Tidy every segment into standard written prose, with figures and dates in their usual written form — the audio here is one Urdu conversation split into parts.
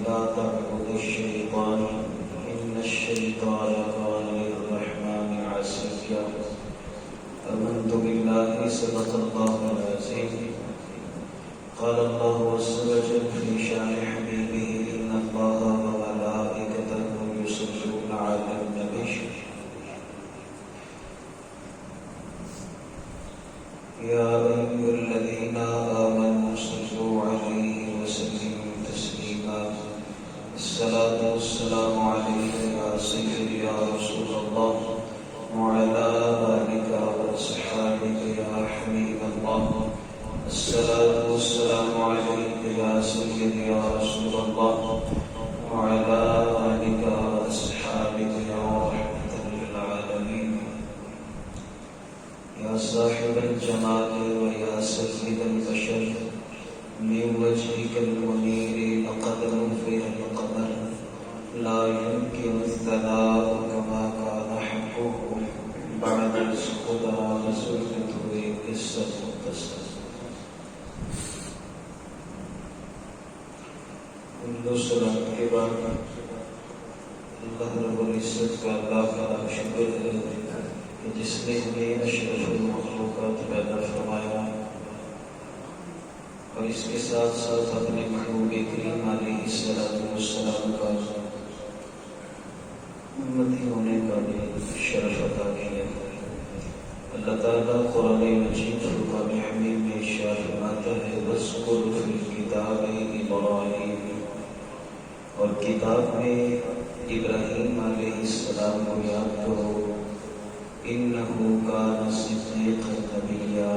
لا تعبدوا الشيطان إن الشيطان كان للرحمن عصيا آمنت بالله صدق الله العظيم قال الله عز وجل في شأن حبيبه إن الله وملائكته يصلون على النبي يا أيها الذين آمنوا صلوا عليه وسلموا تسليما الصلاة والسلام عليك يا سيدي يا رسول الله وعلى آلك وأصحابك يا حبيب الله الصلاة والسلام عليك يا سيدي يا رسول الله وعلى آلك وأصحابك يا رحمة للعالمين يا صاحب الجمال ويا سيد البشر من وجهك المنير لقد نفر القمر لا يمكن الثناء كما كان حقه بعد الخدا وزلته قصة مختصر صلاة کے بعد اللہ رب العزت کا لاکھ شکر ہے کہ جس نے ہمیں اشرف المخلوقات پیدا فرمایا اور اس کے ساتھ ساتھ اپنے محبوب کریم علیہ السلام کا امتی ہونے کا بھی شرف عطا کیا. اللہ تعالیٰ قرآن مجید فرقان حمید میں ارشاد فرماتا ہے وَاذْكُرْ فِي الْكِتَابِ إِبْرَاهِيمَ اور کتاب میں ابراہیم علیہ السلام کو یاد کرو انہ کان صدیقا نبیا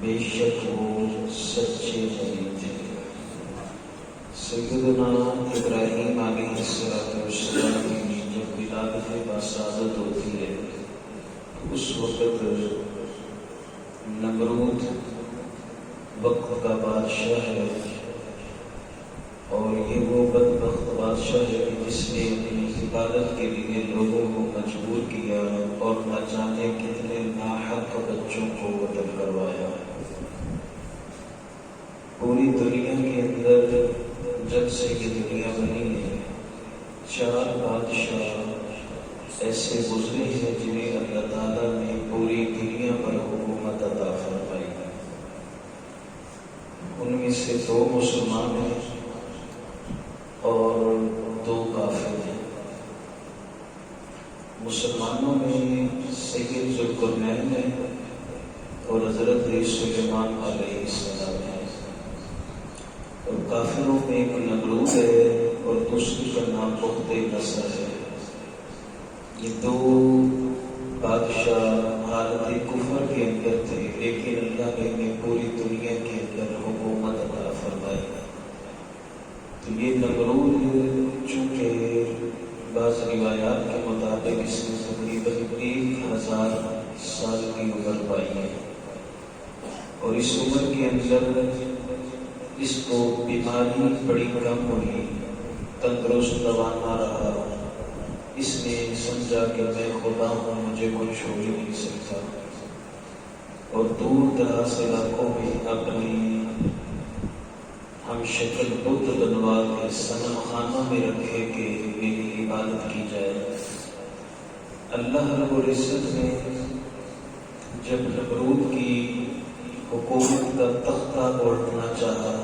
بے شک وہ سچے نبی تھے. سیدنا ابراہیم علیہ السلام کی جب ولادت باسعادت ہوتی ہے اس وقت نمرود وقت کا بادشاہ ہے اور یہ وہ بدبخت بادشاہ ہے جس نے اپنی عبادت کے لیے لوگوں کو مجبور کیا اور نہ جانے کتنے ناحق بچوں کو قتل کروایا. پوری دنیا کے اندر جب سے یہ دنیا بنی ہے 4 بادشاہ ایسے گزرے ہیں جنہیں اللہ تعالیٰ نے پوری دنیا پر حکومت عطا فرمائی. ان میں سے 2 مسلمان ہیں اور 2 کافر ہیں. مسلمانوں میں سید ذوالقرنین ہے اور حضرت سلیمان علیہ السلام ہے اور کافروں میں ایک نمرود ہے اور دوسری کا نام بخت نصر ہے. یہ 2 بادشاہ حالت کفر کے اندر تھے لیکن اللہ نے پوری دنیا کے اندر حکومت عطا فرمائی. تو یہ نمرود چونکہ بعض روایات کے مطابق اس نے تقریباً 1000 سال کی عمر پائی ہے اور اس عمر کے اندر اس کو بیماری بڑی کم ہوئی تندرست روانہ رہا. اس نے سمجھا کہ میں خدا ہوں مجھے کوئی چھوڑ نہیں سکتا اور دور دراز علاقوں میں اپنی ہم شکل بت بنوا کے صنم خانوں میں رکھے کہ میری عبادت کی جائے. اللہ رب العزت نے جب نمرود کی حکومت کا تختہ الٹنا چاہا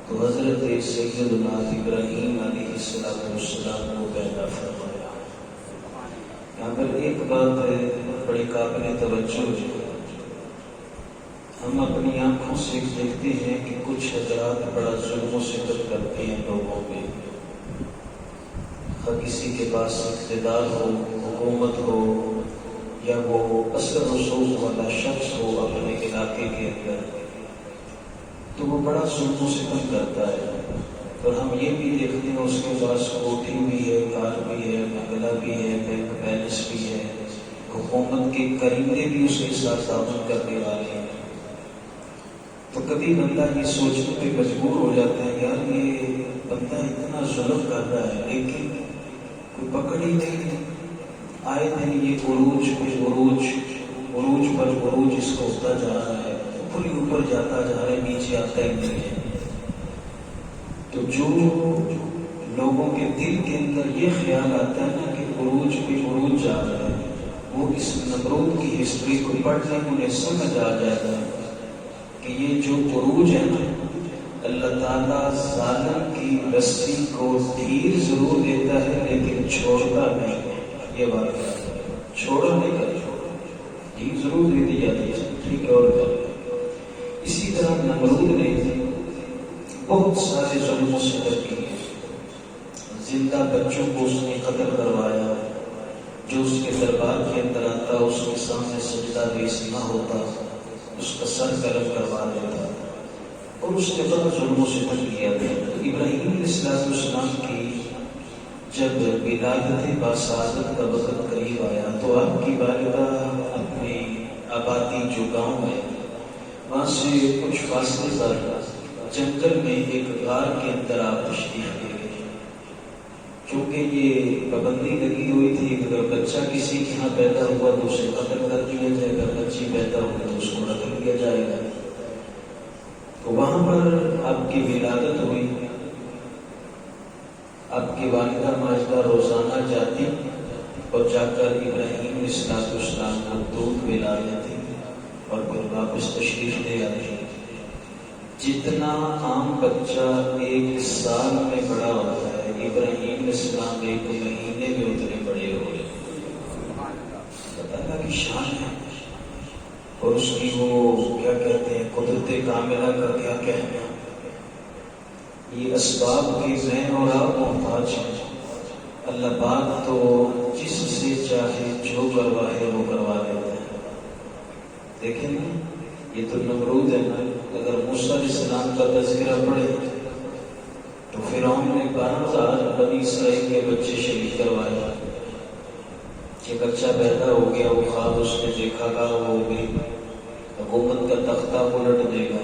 تو حضرت سیدنا ابراہیم علیہ السلام کو پیدا فرمایا. یہاں پر ایک بات ہے بڑی قابل توجہ ہے. ہم اپنی آنکھوں سے دیکھتے ہیں کہ کچھ حضرات بڑا ظلم و ستم کرتے ہیں لوگوں پہ. کسی کے پاس اقتدار ہو حکومت ہو یا وہ اثر رسوخ والا شخص ہو اپنے علاقے کے اندر تو وہ بڑا ظلم و ستم کرتا ہے. اور ہم یہ بھی دیکھتے ہیں اس کے پاس کوٹھی بھی ہے کار بھی ہے بنگلہ بھی ہے بینک بیلنس بھی ہے حکومت کے کرندے بھی اس کے ساتھ تعاون کرنے والے ہیں. تو کبھی بندہ یہ سوچنے پہ مجبور ہو جاتا ہے یار یہ بندہ اتنا ظلم کر رہا ہے لیکن کوئی پکڑ ہی نہیں. آئے دن یہ عروج پر عروج اس کو ہوتا جا رہا ہے اوپر ہی اوپر جاتا جا رہا ہے نیچے آتا ہی نہیں ہے. تو جو لوگوں کے دل کے اندر یہ خیال آتا ہے نا کہ عروج بھی عروج جا رہا ہے، وہ اس نمرود کی ہسٹری کو پڑھنے انہیں سمجھ آ جائے گا کہ یہ جو عروج ہے نا، اللہ تعالیٰ ظالم کی رسی کو ڈھیل ضرور دیتا ہے لیکن چھوڑتا نہیں ہے۔ یہ بات چھوڑا نہیں کرتا، ڈھیل ضرور دے دی جاتی ہے، ٹھیک ہے، اور اسی طرح نمرود نے بہت سارے ظلم و ستم کیے۔ زندہ بچوں کو اس نے قتل کروایا، جو اس کے دربار کے اندر آتا اس کے سامنے سجدہ ریز نہ ہوتا اس کا سر قلم کروا دیتا، اور اس نے بڑا ظلم و ستم کیا تھا۔ ابراہیم علیہ السلام کی جب ولادت باسعادت کا وقت قریب آیا تو آپ کی والدہ اپنی آبادی جو گاؤں ہے وہاں سے کچھ فاصلے پر جنگل میں ایک غار کے اندر آپ تشریف لے گئے، کیونکہ یہ پابندی لگی ہوئی تھی کہ اگر بچہ کسی کے یہاں پیدا ہوا تو اسے قتل کر دیا جائے گا، بچی پیدا ہوئی تو اس کو رکھ لیا جائے گا۔ تو وہاں پر آپ کی ولادت ہوئی۔ آپ کی والدہ ماجدہ روزانہ جاتی اور جا کر ابراہیم علیہ السلام کو دودھ پلا لیتی اور پھر واپس تشریف لے آتی۔ جتنا عام بچہ 1 سال میں بڑا ہوتا ہے، ابراہیم علیہ السلام 1 مہینے میں اتنے بڑے ہو گئے۔ اللہ کی شان ہے، اور اس کی وہ کیا کہتے ہیں قدرت کاملہ کا کیا کہنا۔ یہ اسباب کے میں اور آپ محتاج ہیں، اللہ پاک تو جس سے چاہے جو کرواے وہ کروا دیتا ہے۔ دیکھیں نا، یہ تو نمرود ہے نا، اگر موسیٰ علیہ السلام کا تذکرہ پڑھے تو فرعون نے 12,000 بنی اسرائیل کے بچے شہید کروائے۔ کہ بچہ پیدا ہو گیا، وہ خواب اس نے دیکھا گا، وہ بھی حکومت کا تختہ الٹ دے گا۔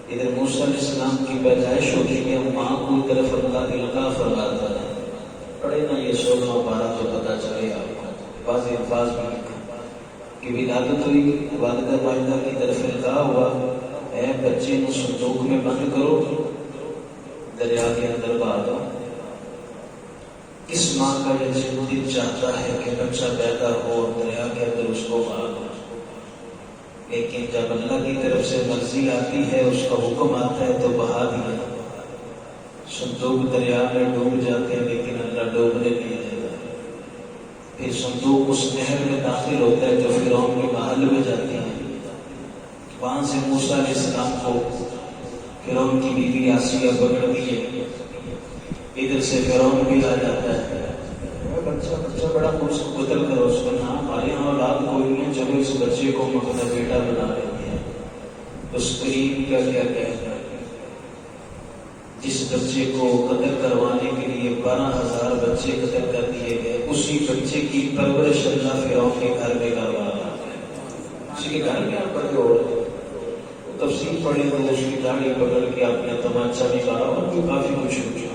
ادھر موسیٰ علیہ السلام کی پیدائش ہوتی ہے، ماں کو طرف اللہ القاء فرماتا ہے۔ پڑھے نا یہ 16واں پارہ تو پتہ چلے آپ کو، بعض الفاظ میں لکھا کہ ولادت ہوئی، والدہ ماجدہ کی طرف القاء ہوا، اے بچے کو صندوق میں بند کرو، دریا کے اندر بہا دو۔ کس ماں کا یہ دل چاہتا ہے کہ بچہ پیدا ہو اور دریا کے اندر اس کو بہا دو؟ لیکن جب اللہ کی طرف سے مرضی آتی ہے، اس کا حکم آتا ہے تو بہا دیا۔ صندوق دریا میں ڈوب جاتے ہیں لیکن اللہ ڈوبنے نہیں دیتا۔ پھر صندوق اس نہر میں داخل ہوتا ہے جو فرعون کے محل میں جاتی ہے۔ وہاں سے موسیٰ علیہ السلام کو فرعون کی بیوی آسیہ پکڑتی ہے، ادھر سے فرعون بھی آ جاتا ہے، بچہ بڑا اس کو قتل کرو، اس کا نام ہمارے یہاں اولاد کوئی نہیں ہے، چلو اس بچے کو اپنا بیٹا بنا لیتے ہیں۔ اس کریم کا کیا کہنا ہے، جس بچے کو قتل کروانے کے لیے 12,000 بچے قتل کر دیے گئے، اسی بچے کی پرورش اللہ فرعون کے گھر میں کروا رہا ہے۔ اسی کے گھر میں آپ بڑے ہو رہے ہیں، تفصیل پڑھے تو اس کی داڑھی پکڑ کے آپ نے تمانچہ نکالا اور بھی کافی کچھ پوچھا۔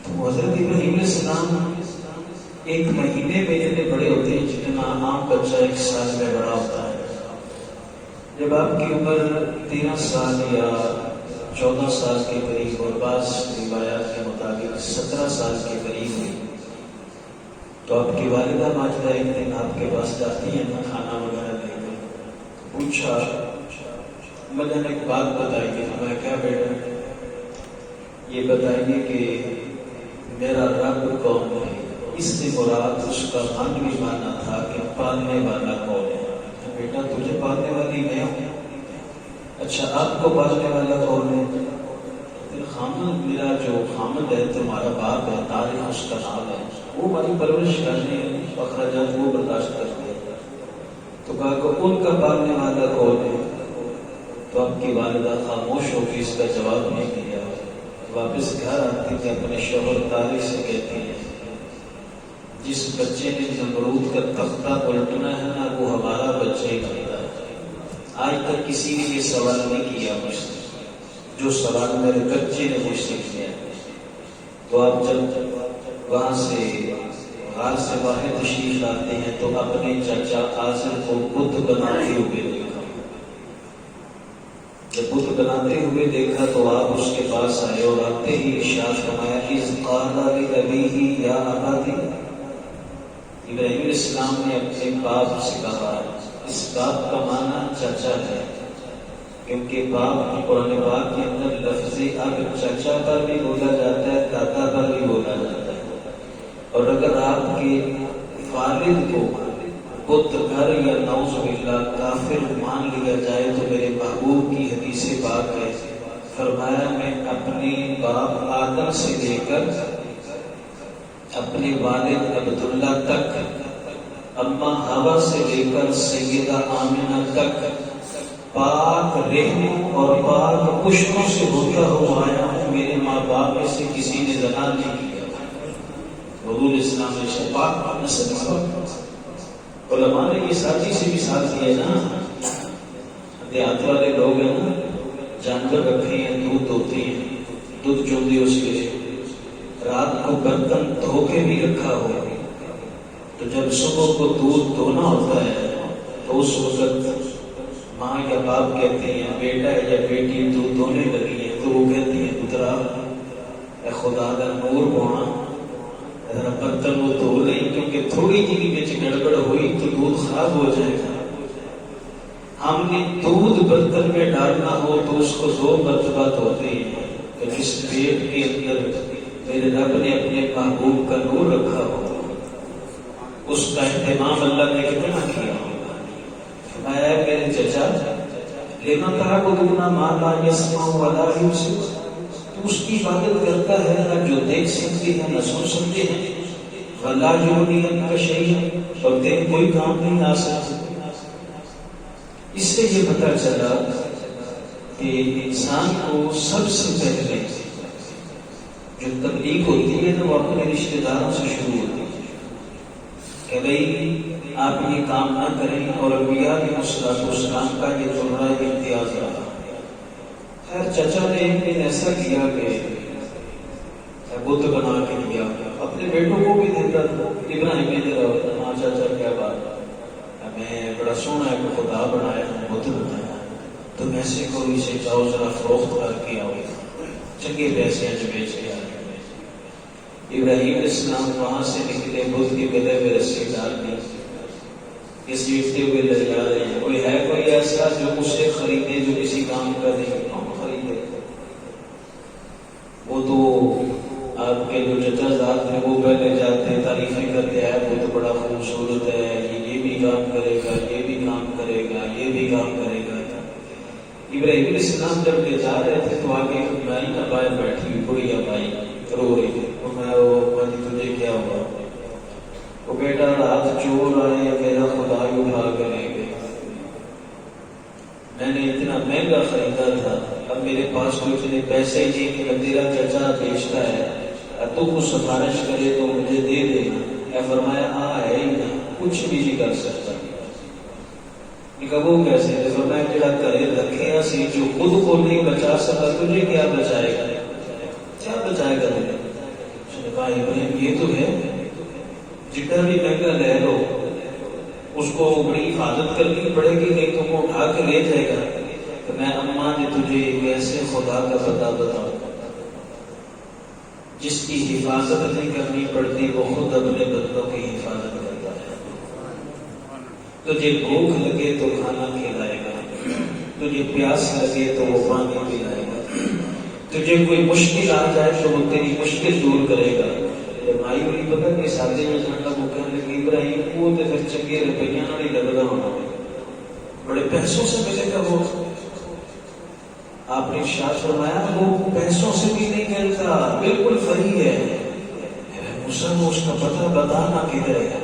تو حضرت ابراہیم علیہ السلام 1 مہینے میں اتنے بڑے ہوتے ہیں جتنا عام بچہ 1 سال میں بڑا ہوتا ہے۔ جب آپ کی عمر 13 سال یا 14 سال کے قریب اور بعض روایات کے مطابق 17 سال کے قریب ہوئی تو آپ کی والدہ ماجدہ ایک دن آپ کے پاس جاتی ہیں نا کھانا وغیرہ دے کر، پوچھا، میں نے ایک بات بتائی تھی، میں کیا بیٹا، یہ بتائیے کہ میرا رب کون ہے؟ اس سے مراد اس کا معنوی معنی تھا کہ پالنے والا کون ہے؟ بیٹا تجھے پالنے والی میں ہوں۔ اچھا آپ کو پالنے والا کون ہے؟ پھر خامد، میرا جو خامد ہے تمہارا باپ ہے، طارق اس کا نام ہے، وہ ہماری پرورش کرنے اخراجات وہ برداشت کرتے ہیں۔ تو کہا کہ ان کا پالنے والا کون ہے؟ تو آپ کی والدہ خاموش ہو کے اس کا جواب نہیں دیا، واپس گھر آتی کہ اپنے شوہر طارق سے کہتی ہے، جس بچے نے نمرود کا تختہ پلٹنا ہے نا وہ ہمارا بچہ ہی بنتا ہے۔ آج تک کسی نے یہ سوال نہیں کیا مجھ سے جو سوال میرے بچے نے مجھ سے کیا۔ تو آپ جب وہاں سے غار سے باہر تشریف لاتے ہیں تو اپنے چچا آزر کو بت بناتے ہوئے دیکھا، جب بت بناتے ہوئے دیکھا تو آپ اس کے پاس آئے اور آتے ہی ارشاد فرمایا اذ قال لأبیہ یا ابت، ابراہیم علیہ السلام نے اپنے باپ سے کہا، اس باپ کا معنی چچا ہے، کیونکہ باپ قرآن پاک کے اندر لفظ اب چچا پر بھی بولا جاتا ہے، دادا پر بھی بولا جاتا ہے، اور اگر آپ کے والد کو بت گھر یا نعوذ باللہ کافر مان لیا جائے تو میرے محبوب کی حدیث پاک ہے، فرمایا میں اپنے باپ آدم سے لے کر اپنے والد عبداللہ تک، اماں حوا سے لے کر سیدہ آمنہ تک پاک رحموں اور پاک پشتوں سے ہوتا ہوا آیا ہوں، میرے ماں باپ میں سے کسی نے زنا نہیں کیا۔ حضور اسلام نے پاک نسل، علماء نے یہ ساتھی سے بھی ساتھ دیا نا، دیہات والے لوگ ہیں نا، جانور رکھے ہیں، دودھ ہوتے ہیں، دودھ چوندے اس کے رات کو برتن دھو کے بھی رکھا ہو، تو جب صبح کو دودھ دھونا ہوتا ہے تو اس وقت ماں یا باپ کہتے ہیں بیٹا یا بیٹی دودھ دھونے لگی ہے، تو وہ کہتی ہیں پترا اے خدا کا نور ہونا برتن وہ دھو نہیں، کیونکہ تھوڑی جی بچ گڑبڑ ہوئی تو دودھ خراب ہو جائے گا۔ ہم نے دودھ برتن میں ڈالنا ہو تو اس کو 2 مرتبہ دھوتے ہیں، تو جس پیٹ کے اندر میرے رب نے اپنے محبوب کا نور رکھا ہو اس کا اہتمام اللہ نے کتنا کیا ہوگا۔ فرمایا میرے چچا لما تعبدون ما لا يسمع ولا يبصر، تو اس کی عبادت کرتا ہے نہ جو دیکھ سکتے ہیں نہ سن سکتے ہیں، ولا یغنی عنک شیئا، اور تیرے کوئی کام نہیں آ سکتا۔ اس سے یہ پتہ چلا کہ انسان کو سب سے پہلے جو تبلیغ ہوتی ہے نا وہ اپنے رشتہ داروں سے شروع ہوتی ہے کہ بھئی آپ یہ کام نہ کریں، اور انبیاء علیہ السلام کا یہ جملہ امتیاز رہا۔ خیر چچا نے ایک دن ایسا کیا کہ بت بنا کے دیا، اپنے بیٹوں کو بھی دیتا تھا، ابراہیم نے دے رہا ہوتا، ہاں چاچا کیا بات ہے، میں بڑا سونا ہے کہ خدا بنایا بت بنایا، تم ایسے کو اسے جاؤ ذرا فروخت کر کے آؤ، چنگے پیسے ہیں جو بیچ کے آئے۔ ابراہیم علیہ السلام وہاں سے نکلے، بت کے گلے میں رسی ڈال دی، اس جیتتے ہوئے لے جا رہے ہیں۔ کوئی ہے کوئی ایسا جو اسے خریدے جو کسی کام کا نہیں، کون خریدے؟ وہ تو آپ کے جو چچا زاد ہیں وہ پہلے جاتے تعریفیں کرتے ہیں، وہ تو بڑا خوبصورت ہے، یہ بھی کام کرے گا، یہ بھی کام کرے گا، یہ بھی کام کرے گا۔ ابراہیم علیہ السلام جب لے جا رہے تھے تو آگے مائی کا باہر بیٹھی ہوئی بڑھیا مائی رو رہی تھی، تجھے کیا ہوا؟ وہ بیٹا رات چور آئے میرا خدا اٹھا کر لے گئے، میں نے اتنا مہنگا خریدا تھا، اب میرے پاس کوئی اتنے پیسے نہیں کہ تیرا چچا بیچتا ہے، تو کچھ سفارش کرے تو مجھے دے دینا۔ میں فرمایا ہاں ہے ہی نہیں، کچھ بھی نہیں کر سکتا۔ وہ کیسے؟ فرمایا جڑا کرے رکھے سی جو خود کو نہیں بچا سکا تجھے کیا بچائے گا؟ کیا بچائے گا تجھے؟ ابراہیم یہ تو ہے، جتنا بھی مہنگا لے لو اس کو بڑی حفاظت کرنی پڑے گی، نہیں تو وہ اٹھا کے لے جائے گا۔ تو میں اماں نے تجھے ایسے خدا کا پتہ بتاؤں جس کی حفاظت نہیں کرنی پڑتی وہ خود اپنے بندوں کی حفاظت کرتا ہے۔ تجھے بھوک لگے تو کھانا کھلائے گا، تجھے پیاس لگے تو وہ پانی پلائے گا، تجھے کوئی مشکل آ جائے تو وہ تیری مشکل دور کرے گا۔ مائی بڑی پتہ کہ ساتھے میں جانتا وہ کہنے لگی ابراہیم وہ تو پھر چنگے روپیہ نہیں لگتا ہونا، بڑے پیسوں سے ملے گا وہ۔ آپ نے ارشاد فرمایا وہ پیسوں سے بھی نہیں ملتا، بالکل فری ہے۔ موسیٰ اس کا پتہ بتانا کدھر ہے؟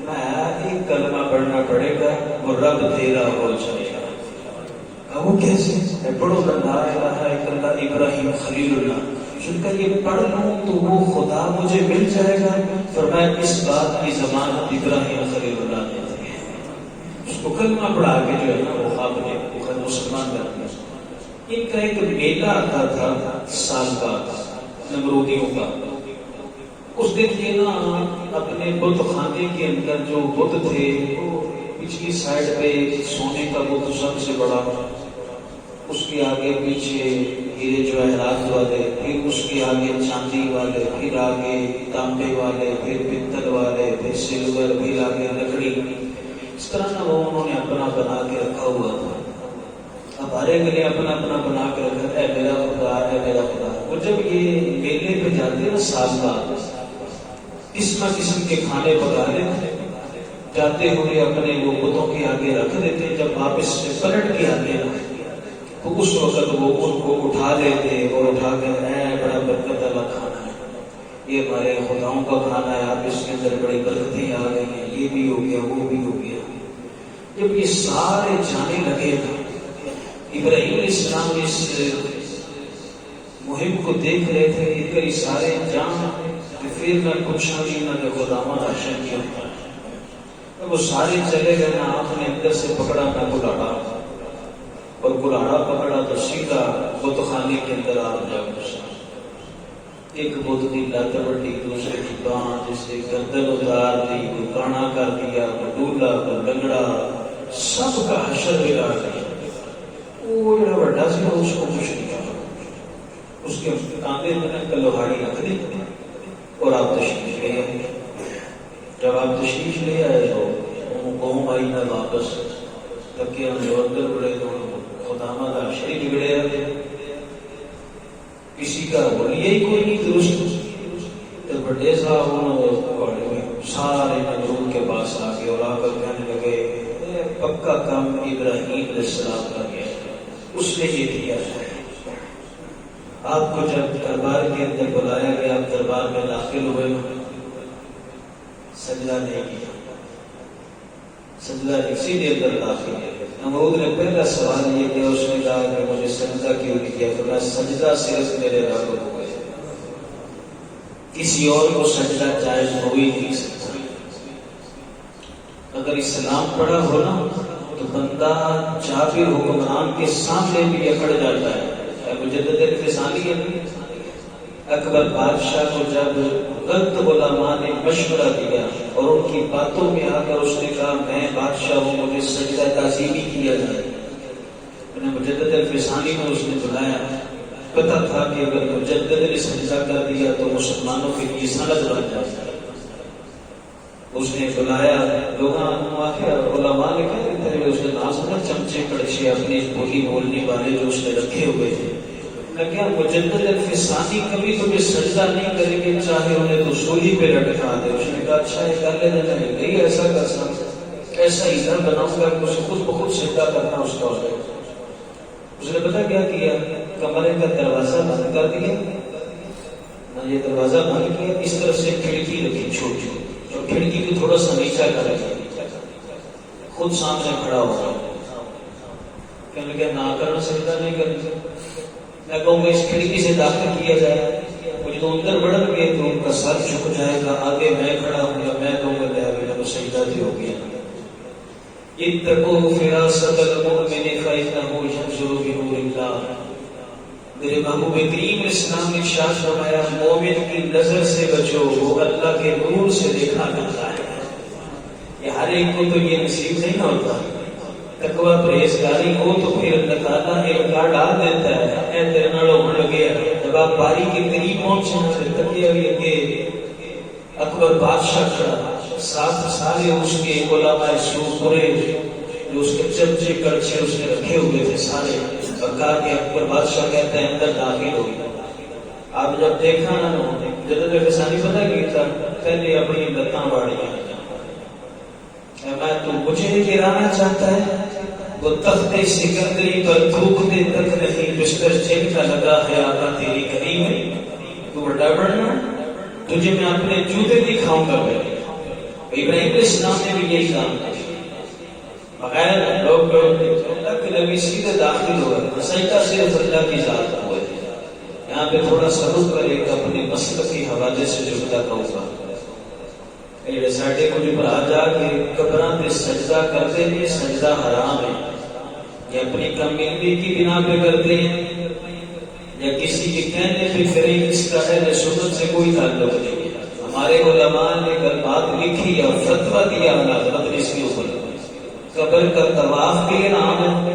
میں ایک کلمہ پڑھنا پڑے گا وہ رب تیرا ہو جائے گا۔ وہ کیسے؟ پڑھو لا الہ الا اللہ ابراہیم خلیل اللہ، سن کر یہ پڑھ لوں تو وہ خدا مجھے مل جائے گا۔ فرمایا اس بات کی ضمانت ابراہیم خلیل اللہ نے دی ہے۔ اس کو کلمہ پڑھا کے جو ہے نا وہ آپ نے مسلمان کر دیا۔ ان کا ایک میلہ آتا تھا سال کا نمرودیوں کا، اس دن یہ نا اپنے بت خانے کے اندر جو بت تھے وہ پچھلی سائڈ پہ سونے کا بت سب سے بڑا، اس کے آگے پیچھے ہیرے جواہرات والے، پھر اس کے آگے چاندی والے، پھر آگے تانبے والے، پھر پتل والے، پھر سلور، پھر آگے لکڑی. اس طرح نہ وہ انہوں نے اپنا بنا کے رکھا ہوا تھا. اب ہر ایک نے اپنا اپنا بنا کے رکھا ہے، میرا خدا ہے، میرا خدا. وہ جب یہ میلے پہ جاتے ہیں سال بعد، قسم قسم کے کھانے پکا لیتے جاتے ہوئے اپنے وہ بتوں کے آگے رکھ دیتے. جب واپس سے پلٹ کے آتے ہیں تو اس وقت وہ ان کو اٹھا لیتے اور اٹھا کر بڑا برکت والا کھانا ہے، یہ ہمارے خداؤں کا کھانا ہے، آپ اس کے اندر بڑی برکتیں آ گئی ہیں، یہ بھی ہو گیا، وہ بھی ہو گیا. جب یہ سارے جانے لگے تھے، ابراہیم علیہ السلام اس مہم کو دیکھ رہے تھے، یہ سارے جان کہ پھر میں پوچھا بھی نہ کہ خداوند راشن کیا. وہ سارے چلے گئے نا، آپ نے اندر سے پکڑا نہ کلاڑا، اور کلاڑا پکڑا تو سیدھا بت خانے کے اندر آپ جا گھسا. ایک بت کی لت بڑی، دوسرے کی بانھ، جس سے گردن اتار دی، کوئی کانا کر دیا، کوئی ڈولا، کوئی لنگڑا، سب کا حشر بگاڑ دیا. وہ جڑا بڑا سی اس کو کچھ نہیں کیا، اس کے کاندھے میں لوہاڑی رکھ دی اور آپ تشریف لے آئے. جب آپ تشریف لے آئے تو قوم آئی نہ واپس، تب کہ ہم جو اندر بڑے تو خداوند عاشقی بگڑے آتے، کسی کا بولیے ہی کوئی نہیں درست. تو بڑے صاحب انہوں سارے نمرود کے پاس آ گئے اور آ کر کہنے لگے پکا کام ابراہیم علیہ السلام کا کیا، اس نے یہ کیا ہے. آپ کو جب دربار کے اندر بلایا گیا، آپ دربار میں داخل ہوئے، سجدہ نہیں کیا، سجدہ اسی دیر پر داخل ہے. نمرود نے پہلا سوال یہ کیا، اس نے کہا کہ مجھے سجدہ کیوں نہیں کیا؟ تو میں سجدہ صرف میرے رب کو ہے، کسی اور کو سجدہ جائز ہو ہی نہیں سکتا. اگر اسلام پڑھا ہو نا تو بندہ جابر حکمران کے سامنے بھی اکڑ جاتا ہے. مجدد الفسانی ہے، اکبر بادشاہ کو جب غلط علماء نے مشورہ دیا اور ان کی باتوں میں آ کر اس نے کہا میں بادشاہ ہوں، مجھے سجدہ تعظیمی کیا جائے. مجدد الفسانی میں اس نے بلایا، پتا تھا کہ اگر مجدد نے سجدہ کر دیا تو مسلمانوں کے لیے سند بن جاتا ہے. اس نے بلایا علماء نے کہتے تھے، اس نے نازنا چمچے کڑچے اپنی بولی بولنے والے جو اس نے رکھے ہوئے تھے، کیا مجدد الفسانی کبھی تمہیں سجدہ نہیں کریں گے چاہے انہیں تو سولی پہ لٹکا دے. اس نے کہا اچھا یہ کر لینا نہیں ایسا کر سکتا، ایسا ادھر بناؤں گا کہ اسے خود بخود سجدہ کرنا اس کا ہوگا. اس نے پتا کیا کیا، کمرے کا دروازہ بند کر دیا نہ، یہ دروازہ بند کیا، اس طرف سے کھڑکی رکھی چھوٹی، اور کھڑکی کو تھوڑا سا نیچا کر دیا، خود سامنے کھڑا ہو گیا. کہنے لگا نہ کرنا سجدہ نہیں کرنا، میں کہوں گا اس کھڑکی سے داخل کیا جائے، مجھے تو اندر بڑھ گئے تو ان کا سر جھک جائے گا، آگے میں کھڑا ہوں گا، میں کہوں گا کہ وہ سجدہ بھی ہو گیا. اتقوا فراست المؤمن فإنه ينظر بنور اللہ. میرے محبوب کریم اسلام نے ارشاد فرمایا مومن کی نظر سے بچو، وہ اللہ کے نور سے دیکھا جاتا ہے. یہ ہر ایک کو تو یہ نصیب نہیں ہوتا. تقوی پرہیزگاری ہو تو پھر اللہ تعالیٰ انکار ڈال دیتا ہے، اے تیرے نالوں ہو لگے. جب آپ باری کے قریب پہنچے تکیہ بھی کہ اکبر بادشاہ کھڑا، ساتھ سارے اس کے علماء سو پورے جو اس کے چمچے کڑچے اس نے رکھے ہوئے تھے سارے، اور کہا کہ اکبر بادشاہ کہتا ہے اندر داخل ہو گیا. آپ جب دیکھا نا جدید الفسانی پتہ کیا تھا، پہلے اپنی لتاں باڑیاں، میں تو مجھے گرانا چاہتا ہے، وہ تخت سکندری پر تھوکتے تک نہیں، بستر جن کا لگا ہے آقا تیری گلی میں. تو بڑا بڑھنا تجھے میں اپنے جوتے دکھاؤں گا. ابراہیم علیہ السلام نے بھی یہی کام کیا، بغیر لوگ اللہ کے نبی سیدھے داخل ہوئے، سجدہ صرف اللہ کی ذات ہوئے. یہاں پہ تھوڑا سا رک کر ایک اپنے مسلک کے حوالے سے جملہ کہوں گا. یہ ساڈے کو جو آ جا کے قبراں پہ سجدہ کرتے ہیں، سجدہ حرام ہے. یہ اپنی کم علمی کی بنا پہ کرتے ہیں یا کسی کے کہنے پہ کریں، اس کا اہل سنت سے کوئی تعلق نہیں. ہمارے علماء نے اگر بات لکھی اور فتویٰ دیا حضرت اس کے اوپر، قبر کا طواف بھی حرام ہے،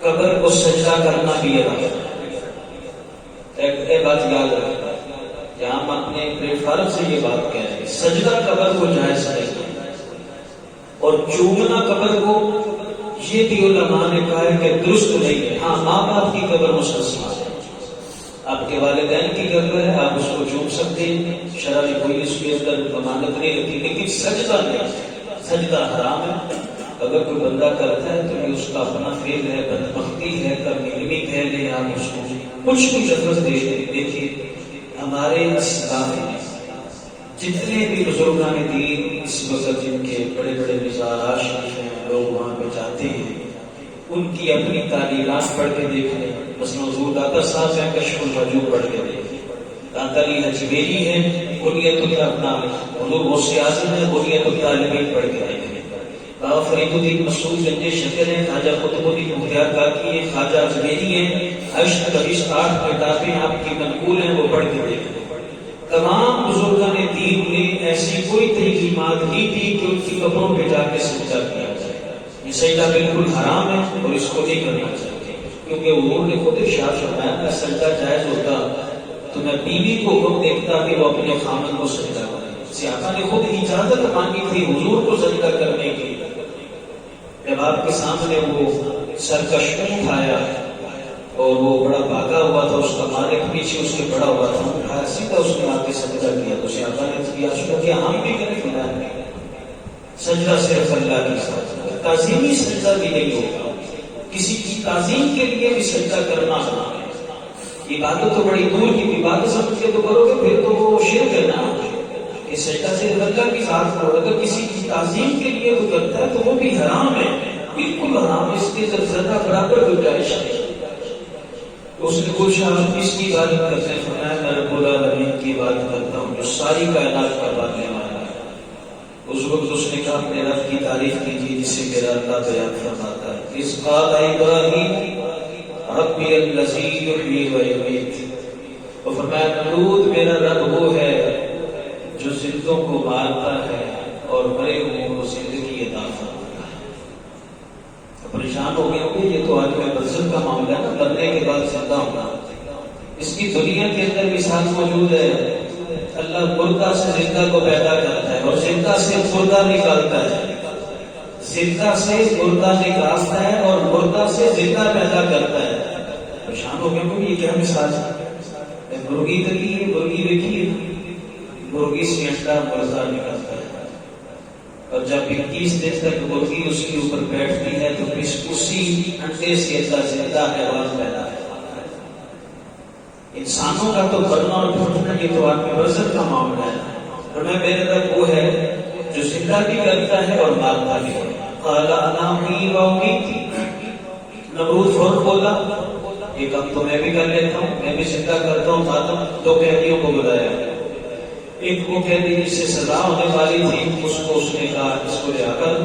قبر کو سجدہ کرنا بھی ایک بات یاد رکھنا، یہاں ہم اپنے پلیٹ فارم سے یہ بات کہہ رہے ہیں، سجدہ قبر کو جائز نہیں اور چومنا قبر کو، یہ بھی علماء نے کہا ہے کہ درست نہیں ہے۔ ہاں، ماں باپ کی قبر مسلسل ہے، آپ کے والدین کی قبر ہے، آپ اس کو چوم سکتے ہیں، شرع نے کوئی اس کے اندر ضمانت نہیں رکھی، لیکن سجدہ نہیں، سجدہ حرام ہے۔ اگر کوئی بندہ کرتا ہے تو یہ اس کا اپنا فعل ہے، بدبختی ہے، کمینی کہہ لیں آپ اس کو، کچھ بھی لفظ دے دیں۔ دیکھیے ہمارے اسلام میں جتنے بھی بزرگان دین اس وقت جن کے بڑے بڑے مزارات شریف ہیں، لوگ وہاں پہ جاتے ہیں، ان کی اپنی تعلیمات پڑھ کے دیکھ لیں۔ مثلا حضور داتا صاحب ہیں، کشف الوجوہ پڑھ کے دیکھ لیں۔ داتا علی حجویری ہیں، بنیت اپنا حضور غوث اعظم ہیں، بنیت الطالبین پڑھ کے دیکھ لیں۔ بابا فرید الدین مسعود گنج شکر ہیں، خواجہ قطب الدین مختار کاکی ہیں، خواجہ اجمیری ہیں، اشت کبیش 8 کتابیں آپ کی منقول ہیں، وہ پڑھ کے دیکھ لیں۔ تمام بزرگان دین نے ایسی کوئی تعلیمات نہیں تھی کہ ان کی قبروں پہ جا کے سجدہ کیا جائے۔ یہ سجدہ بالکل حرام ہے اور اس کو نہیں کرنا چاہیے، کیونکہ حضور نے خود ارشاد فرمایا کہ سجدہ جائز ہوتا تو میں بیوی کو حکم دیکھتا کہ وہ اپنے خامن کو سجدہ کرے۔ صحابہ نے خود اجازت مانگی تھی حضور کو سجدہ کرنے کی۔ جب آپ کے سامنے وہ سرکش اٹھایا اور وہ بڑا بھاگا ہوا تھا، اس کا مالک پیچھے اس کے بڑا ہوا تھا، اٹھایا سیدھا اس نے آ کے سجدہ کیا، تو صحابہ نے کیا شکر کیا، ہم بھی کریں خدا نے۔ سجدہ صرف اللہ کی ساتھ، تعظیمی سجدہ بھی نہیں ہوگا، کسی کی تعظیم کے لیے بھی سجدہ کرنا حرام ہے۔ عبادت تو بڑی دور کی عبادت سمجھ کے تو کرو گے، پھر تو وہ شرک ہے نا، کہ سجدہ صرف اللہ کی ذات کو، اگر کسی کی تعظیم کے لیے وہ کرتا ہے تو وہ بھی حرام ہے، بالکل حرام ہے، اس کے زیادہ برابر گنجائش ہے۔ اس نے کچھ اس کی عبادت کرتے ہیں، فرمایا میں رب العالمین کی عبادت کرتا ہوں جو ساری کائنات کا باننے والا ہے۔ اس وقت اس نے کہا اپنے رب کی تعریف کیجیے جسے میرا اللہ بیان فرماتا ہے، اس قال ابراہیم ربی الذی یحیی و یمیت، اور فرمایا نمرود میرا رب وہ ہے جو زندوں کو مارتا ہے اور مرے ہوئے کو زندگی عطا فرماتا ہے۔ پریشان ہو گئے ہوں گے، یہ تو عالم برزخ کا معاملہ ہے نا، مرنے کے بعد زندہ ہونا۔ اس کی دنیا کے اندر مثال موجود ہے، اللہ مردہ سے زندہ کو پیدا کرتا ہے اور زندہ سے مردہ نکالتا ہے، زندہ سے مردہ نکالتا ہے اور مردہ سے زندہ پیدا کرتا ہے۔ پریشان ہو گئے ہوں گے، یہ کیا مثال ہے؟ مرغی دیکھی ہے، مرغی دیکھی ہے، مرغی سے انڈا مردہ نکالتا ہے، اور جب 21 دن تک مرغی اس کے اوپر بیٹھتی ہے تو پھر اسی انڈے سے زندہ حیوان پیدا ہوتا ہے۔ انسانوں کا تو مرنا اور پھوٹنا یہ تو عالم برزخ کا معاملہ ہے، اور میں میرے رب وہ ہے جو زندہ بھی کرتا ہے اور مارتا بھی ہے۔ قال انا احیی و امیت، نمرود فوراً بولا یہ کام تو میں بھی کر لیتا ہوں، میں بھی زندہ کرتا ہوں مارتا ہوں۔ دو قیدیوں کو بلایا، ایک وہ قیدی جس سے سزا ہونے والی تھی، اس کو اس نے کہا اس کو لے آ کر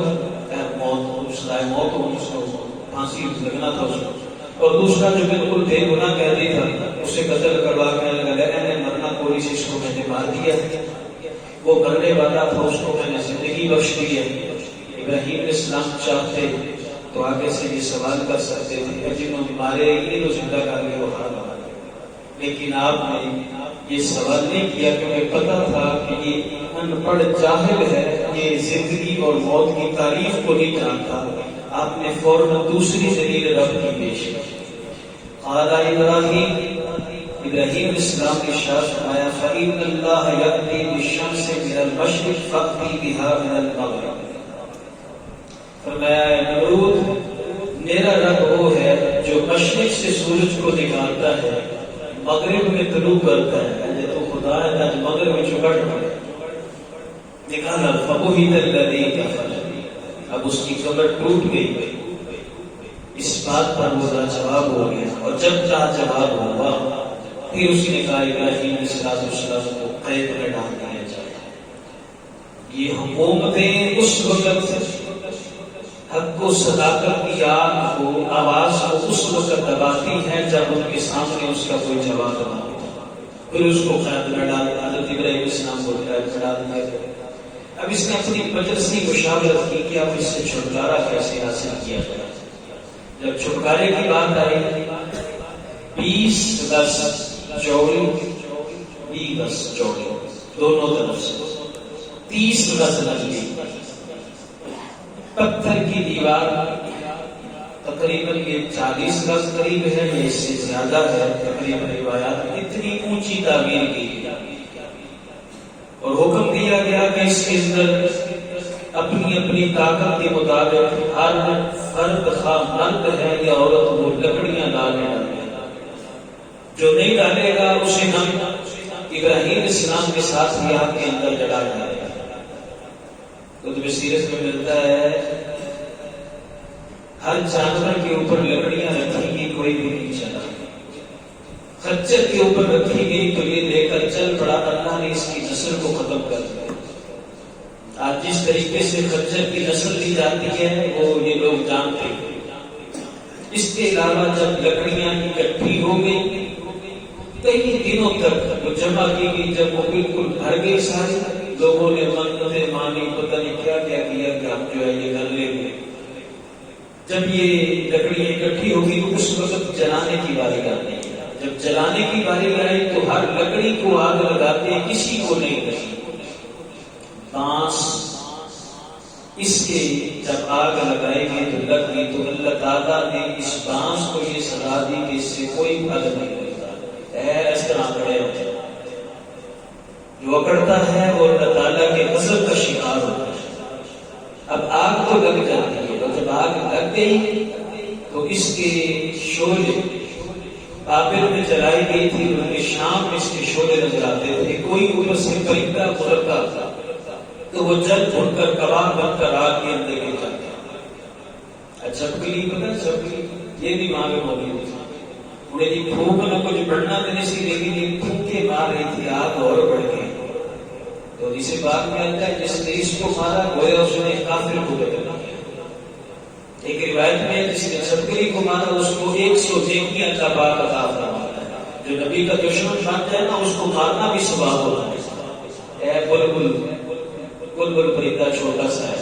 موت اس کو پھانسی لگنا تھا اس کو، اور دوسرا جو بالکل بے گناہ قیدی تھا اسے قتل کروا کے لگا نے مرنا کوئی سے اس کو میں نے مار دیا، وہ مرنے والا تھا اس کو میں نے زندگی بخش دی ہے۔ ابراہیم علیہ السلام چاہتے تو آگے سے یہ سوال کر سکتے تھے جنہوں نے مارے یہ تو زندہ کر کے وہ حرام، لیکن آپ نے یہ سوال نہیں کیا کیونکہ پتا تھا کہ یہ ان پڑھ جاہل ہے، یہ زندگی اور موت کی تعریف کو نہیں جانتا۔ آپ نے فوراً دوسری دلیل رب کی پیش کی۔ قال ابراہیم علیہ السلام نے ارشاد فرمایا فإن اللہ یأتی بالشمس من المشرق فأتی بها من المغرب، فرمایا اے نمرود میرا رب وہ ہے جو مشرق سے سورج کو نکالتا ہے مغرب میں طلوع کرتا ہے، تو خدا ہے آج مغرب میں چکٹ نکالا فبہت الذی کفر، اب اس کی کمر ٹوٹ گئی، اس بات پر وہ لاجواب ہو گیا، اور جب لاجواب ہوا پھر اس نے کہا ابراہیم علیہ السلام کو قید میں ڈال دیا جائے۔ یہ حکومتیں اس وقت حق و صداقت کی آگ کو آواز کو اس وقت دباتی ہیں جب ان کے سامنے اس کا کوئی جواب نہ ہو، پھر اس کو قید میں ڈال حضرت ابراہیم علیہ السلام کو قید میں ڈال دیا گیا۔ اب اس نے اپنی مجلسی مشاورت کی کہ اب اس سے چھٹکارا کیسے حاصل کیا جائے۔ جب چھٹکارے کی بات آئی 20 گز چوڑی 20 گز چوڑی دونوں طرف سے 30 گز لمبی پتھر کی دیوار تقریباً یہ 40 گز قریب ہے یا اس سے زیادہ ہے تقریباً روایات اتنی اونچی تعمیر کی اور حکم دیا گیا کہ اس کے اندر اپنی اپنی طاقت کے مطابق ہر فرد خواہ مرد ہے یا عورت وہ لکڑیاں ڈالے جو نہیں ڈالے گا اسے ہم ابراہیم اسلام کے ساتھ ہی آگ کے اندر جلا جائے گا۔ کتب سیرت میں ملتا ہے ہر جانور کے اوپر لکڑیاں رکھی گئی کوئی بھی نہیں چلا، خچر کے اوپر رکھی گئی تو یہ لے کر چل پڑا، اللہ نے اس کی نسل کو ختم کر دیا۔ آج جس طریقے سے خچر کی نسل لی جاتی ہے وہ یہ لوگ جانتے ہیں۔ اس کے علاوہ جب لکڑیاں اکٹھی ہو گئی کئی دنوں تک وہ جمع کی گئی، جب وہ بالکل بھر گئی ساری لوگوں نے منتیں مانی، پتہ نہیں کیا کیا کیا کہ ہم جو ہے یہ کر لیں گے۔ جب یہ لکڑیاں اکٹھی ہوگی تو اس وقت جلانے کی باری آتی ہے۔ جب جلانے کی باری آئی تو ہر لکڑی کو آگ لگاتے ہیں، کسی کو نہیں لگی۔ بانس اس کے جب آگ لگائے گی تو لگ گئی تو اللہ تعالیٰ نے اس بانس کو یہ سزا دی کہ اس سے کوئی پھل نہیں ملتا، اس طرح کھڑے ہوتے ہیں۔ جو اکڑتا ہے وہ اللہ تعالیٰ کے غضب کا شکار ہوتا ہے۔ اب آگ تو لگ جاتی ہے اور جب آگ لگ گئی تو اس کے شعلے بابل میں جلائی گئی تھی، ان کے شام میں اس کے شعلے نظر آتے تھے، کوئی اوپر سے پرندہ گزرتا تھا تو وہ جل بھن کر کباب بن کر آگ کے اندر گر جاتا۔ چھپکلی پتا چھپکلی یہ بھی وہاں پہ موجود تھی، انہیں جی پھونک نہ کچھ بڑھنا دینے سے، لیکن یہ پھونکے مار رہی تھی آگ اور بڑھ گئی۔ تو جسے بات میں آتا ہے جس نے اس کو مارا گویا اس نے کافر کو بدلا۔ ایک روایت میں جس نے چھپکلی کو مارا اس کو 100 نیکیاں اللہ پاک عطا فرماتا ہے۔ جو نبی کا دشمن بن جائے نا اس کو مارنا بھی ثواب ہوتا ہے۔ اے بلبل بلبل پرندہ چھوٹا سا ہے،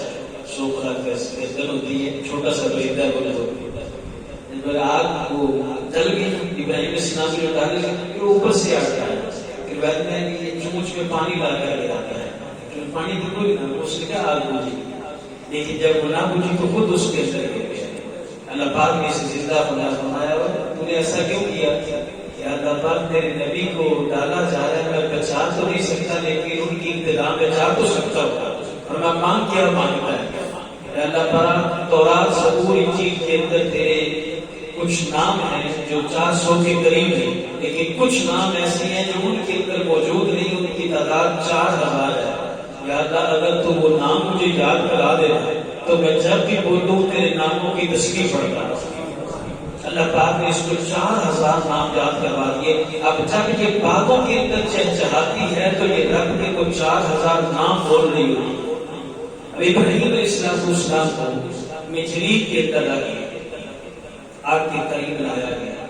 سوکھا گردن ہوتی ہے، چھوٹا سا پرندہ بلبل، آگ کو جل گئی، ابراہیم السلام جو ڈالے گئے وہ اوپر سے آ گیا۔ روایت میں ہے کہ یہ چونچ میں پانی لا کر لگاتا ہے، جو پانی بالکل نہ اس نے کیا آگ بجھی، لیکن جب وہ نہ بجھی تو خود اس کے اندر گر گیا۔ اللہ پاک نے اسے زندہ بنا فرمایا تو نے ایسا کیوں کیا کہ اللہ پاک تیرے نبی کو ڈالا جا رہا ہے، میں بچا تو نہیں سکتا لیکن ان کی ابتدا میں جا تو سکتا ہوں، اور میں مانگ کیا مانگتا ہے اللہ پاک تورات زبور انجیل کے اندر تیرے کچھ نام ہیں جو 400 کے قریب ہیں، لیکن کچھ نام ایسے ہیں جو ان کے اندر موجود نہیں، ان کی تعداد 4000 ہے۔ یا اللہ اگر تو وہ نام مجھے یاد کرا دے تو میں جب بھی بولوں تیرے ناموں کی تسبیح پڑھتا ہوں۔ اللہ پاک نے اس کو 4000 نام یاد کروا دیے۔ اب جب یہ باتوں کے اندر چہچہاتی ہے تو یہ رب کے کو 4000 نام بول رہی ہوتی۔ اب ابراہیم علیہ السلام کو مجریب کے اندر لگی آگ کے قریب لایا گیا،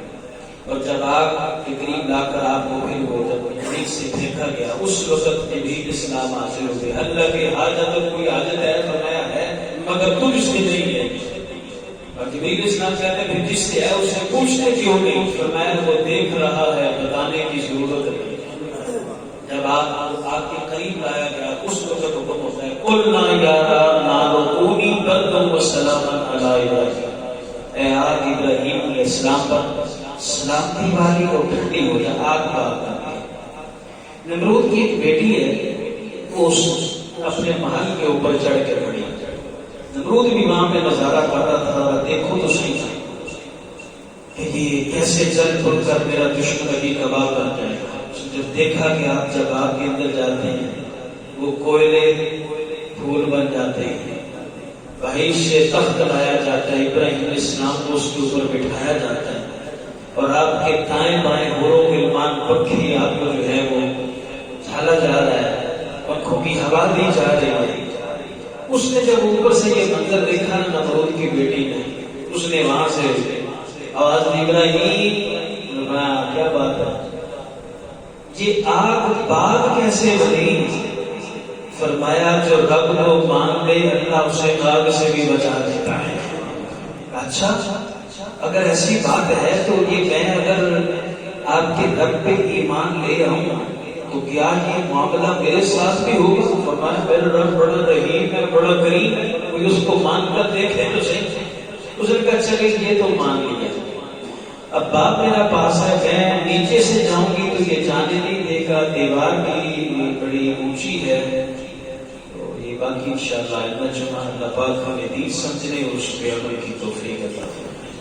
اور جب آگ کے قریب لا کر آپ کو پھر وہ جب مجریب سے پھینکا گیا اس وقت جبریل اسلام حاضر ہوئے۔ اللہ کی حاجت کوئی حاجت ہے فرمایا ہے مگر تجھ سے نہیں ہے، اور جبریل اسلام کہتے ہیں پھر جس سے ہے اسے پوچھتے کیوں نہیں، فرمایا وہ دیکھ رہا ہے بتانے کی ضرورت نہیں۔ جب آگ کے قریب لایا گیا اس وقت حکم ہوتا ہے قلنا یا نار کونی بردا وسلاما علی ابراہیم، اے آگ ابراہیم علیہ السلام پر سلامتی والی اور ٹھنڈی ہو جائے، آگ بات۔ نمرود کی ایک بیٹی ہے وہ اپنے محل کے اوپر چڑھ کے کھڑی، نمرود بھی وہاں پہ نظارہ کر رہا تھا، دیکھو تو صحیح کہ یہ کیسے چل پھر کر میرا دشمن ابھی کباب بن جائے گا۔ جب دیکھا کہ آپ جب آگ کے اندر جاتے ہیں وہ کوئلے پھول بن جاتے ہیں، وہیں سے تخت لایا جاتا ہے، ابراہیم علیہ السلام کو اس کے اوپر بٹھایا جاتا ہے، اور آپ کے دائیں بائیں ہوروں غلمان پنکھی آپ کو جو ہے وہ ڈھالا جا رہا ہے، پنکھوں کی ہوا دی جا رہی ہے۔ اس نے جب اوپر سے یہ منظر دیکھا نمرود کی بیٹی نے، اس نے وہاں سے آواز دی ابراہیم، کیا بات ہے یہ آگ باغ کیسے بنی؟ فرمایا جو رب کو مان لے اللہ اسے آگ سے بھی بچا دیتا ہے۔ اچھا اگر ایسی بات ہے تو یہ میں اگر آپ کے رب پہ ایمان لے آؤں تو کیا یہ معاملہ میرے ساتھ بھی ہوگا؟ فرمایا میرا رب بڑا رحیم ہے، بڑا کریم ہے، کوئی اس کو مان کر دیکھے تو صحیح۔ اس نے کہا چلے یہ تو مان لیا، اب باپ میرا پاس ہے، میں نیچے سے جاؤں گی تو یہ جانے نہیں دے گا، دیوار بھی بڑی اونچی ہے، تو یہ باقی انشاءاللہ اللہ پاک ہمیں دین سمجھنے اور اس پہ عمل کی توفیق عطا فرمائے۔